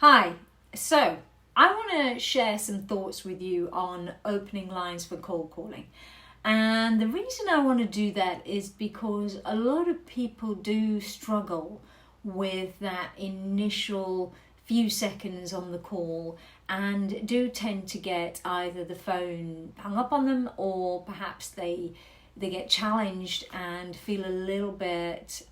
Hi, so I want to share some thoughts with you on opening lines for cold calling. And the reason I want to do that is because a lot of people do struggle with that initial few seconds on the call and do tend to get either the phone hung up on them or perhaps they get challenged and feel a little bit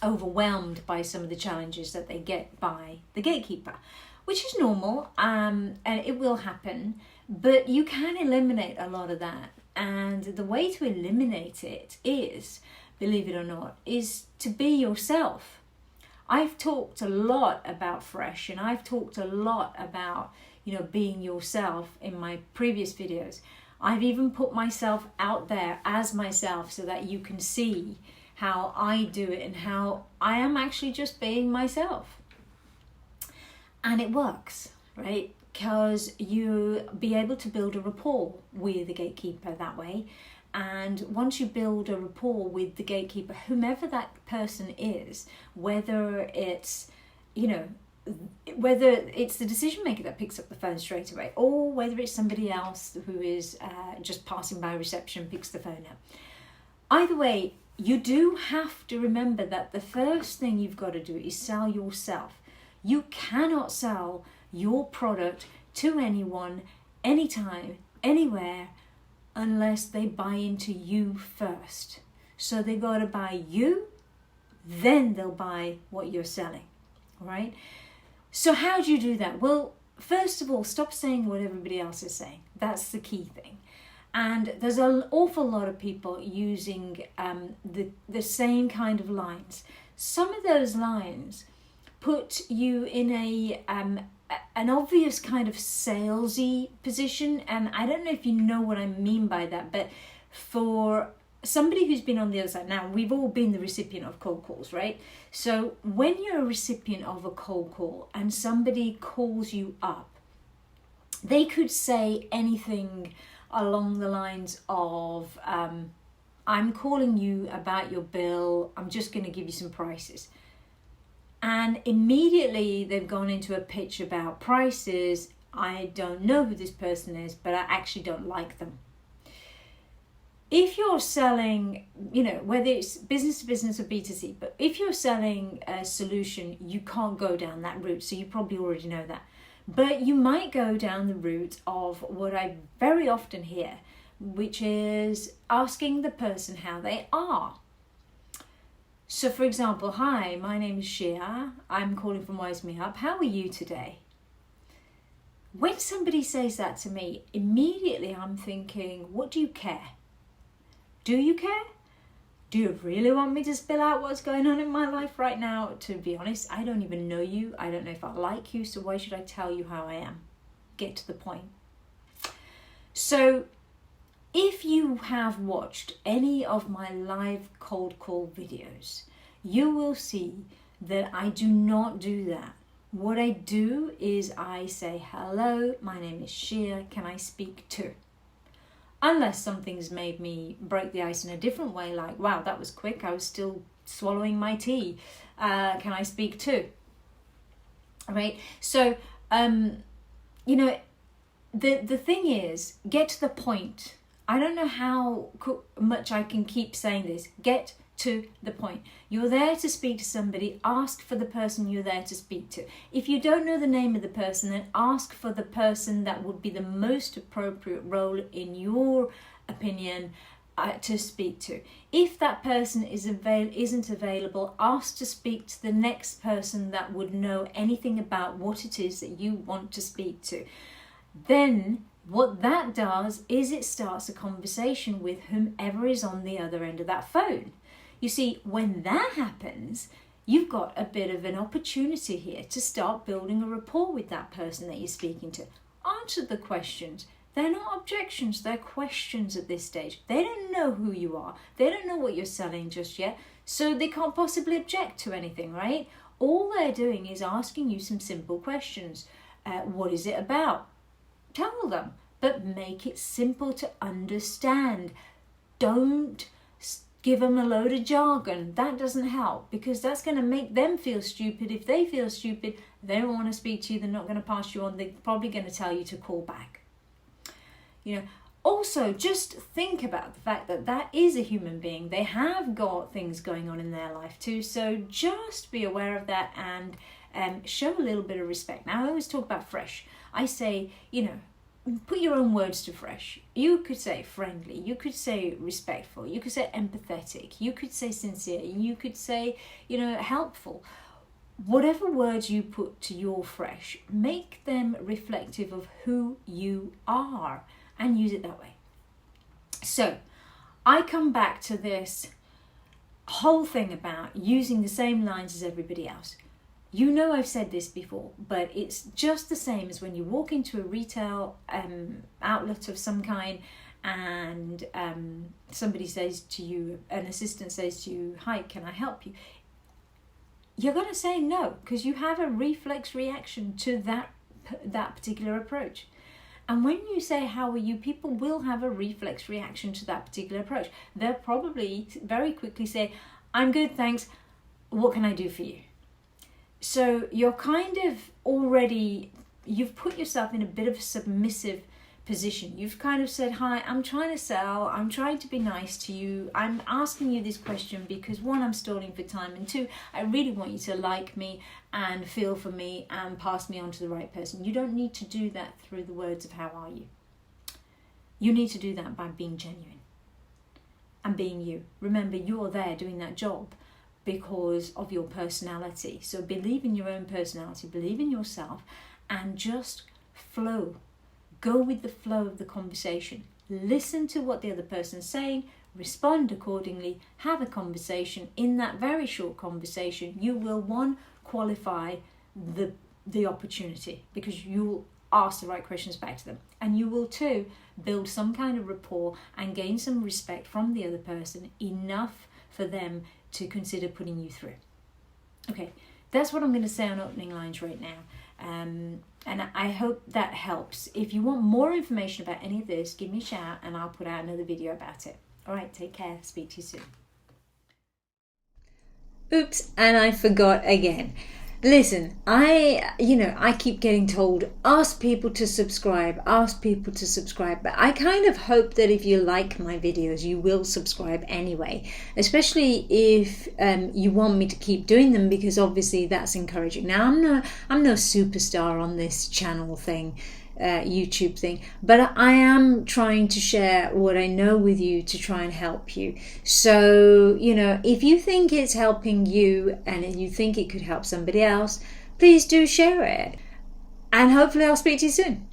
overwhelmed by some of the challenges that they get by the gatekeeper, which is normal, and it will happen, but you can eliminate a lot of that. And the way to eliminate it is, believe it or not, is to be yourself. I've talked a lot about fresh, and I've talked a lot about being yourself in my previous videos. I've even put myself out there as myself so that you can see how I do it and how I am actually just being myself. And it works, right? Because you be able to build a rapport with the gatekeeper that way. And once you build a rapport with the gatekeeper, whomever that person is, whether it's the decision maker that picks up the phone straight away, or whether it's somebody else who is just passing by reception, picks the phone up. Either way, you do have to remember that the first thing you've got to do is sell yourself. You cannot sell your product to anyone, anytime, anywhere, unless they buy into you first. So they got to buy you, then they'll buy what you're selling, all right? So how do you do that? Well, first of all, stop saying what everybody else is saying. That's the key thing. And there's an awful lot of people using the same kind of lines. Some of those lines put you in an obvious kind of salesy position, and I don't know if you know what I mean by that, but for somebody who's been on the other side, now we've all been the recipient of cold calls, right? So when you're a recipient of a cold call and somebody calls you up, they could say anything along the lines of, I'm calling you about your bill, I'm just going to give you some prices. And immediately they've gone into a pitch about prices. I don't know who this person is, but I actually don't like them. If you're selling, whether it's business to business or B2C, but if you're selling a solution, you can't go down that route. So you probably already know that. But you might go down the route of what I very often hear, which is asking the person how they are. So for example, hi, my name is Shea. I'm calling from Wise Me Up. How are you today? When somebody says that to me, immediately I'm thinking, what do you care? Do you care? Do you really want me to spill out what's going on in my life right now? To be honest, I don't even know you. I don't know if I like you, so why should I tell you how I am? Get to the point. So if you have watched any of my live cold call videos, you will see that I do not do that. What I do is I say, hello, my name is Shea, can I speak to? Unless something's made me break the ice in a different way, like, wow, that was quick, I was still swallowing my tea. Can I speak to? All right, so, the thing is, get to the point. I don't know how much I can keep saying this. Get to the point. You're there to speak to somebody, ask for the person you're there to speak to. If you don't know the name of the person, then ask for the person that would be the most appropriate role in your opinion to speak to. If that person isn't available, ask to speak to the next person that would know anything about what it is that you want to speak to. Then what that does is it starts a conversation with whomever is on the other end of that phone. You see, when that happens, you've got a bit of an opportunity here to start building a rapport with that person that you're speaking to. Answer the questions. They're not objections, they're questions at this stage. They don't know who you are. They don't know what you're selling just yet, so they can't possibly object to anything, right? All they're doing is asking you some simple questions. What is it about? Tell them, but make it simple to understand. Don't give them a load of jargon. That doesn't help, because that's going to make them feel stupid. If they feel stupid, they don't want to speak to you. They're not going to pass you on. They're probably going to tell you to call back. You know, also just think about the fact that that is a human being. They have got things going on in their life too. So just be aware of that and show a little bit of respect. Now, I always talk about fresh. I say, you know, put your own words to fresh. You could say friendly, you could say respectful, you could say empathetic, you could say sincere, you could say, you know, helpful. Whatever words you put to your fresh, make them reflective of who you are and use it that way. So I come back to this whole thing about using the same lines as everybody else. You know, I've said this before, but it's just the same as when you walk into a retail outlet of some kind and somebody says to you, an assistant says to you, "Hi, can I help you?" You're going to say no, because you have a reflex reaction to that particular approach. And when you say, "How are you?" people will have a reflex reaction to that particular approach. They'll probably very quickly say, "I'm good, thanks. What can I do for you?" So you're kind of already, you've put yourself in a bit of a submissive position. You've kind of said, "Hi, I'm trying to sell. I'm trying to be nice to you. I'm asking you this question because, one, I'm stalling for time, and two, I really want you to like me and feel for me and pass me on to the right person." You don't need to do that through the words of "How are you?" You need to do that by being genuine and being you. Remember, you're there doing that job because of your personality. So believe in your own personality, believe in yourself, and just flow. Go with the flow of the conversation. Listen to what the other person's saying, respond accordingly, have a conversation. In that very short conversation, you will, one, qualify the opportunity because you'll ask the right questions back to them. And you will, two, build some kind of rapport and gain some respect from the other person, enough for them to consider putting you through. Okay, that's what I'm going to say on opening lines right now. And I hope that helps. If you want more information about any of this, give me a shout and I'll put out another video about it. All right, take care. Speak to you soon. Oops, and I forgot again. Listen, I keep getting told, ask people to subscribe, but I kind of hope that if you like my videos, you will subscribe anyway, especially if you want me to keep doing them, because obviously that's encouraging. Now, I'm no superstar on this channel thing, YouTube thing, but I am trying to share what I know with you to try and help you. So, if you think it's helping you and you think it could help somebody else, please do share it. And hopefully I'll speak to you soon.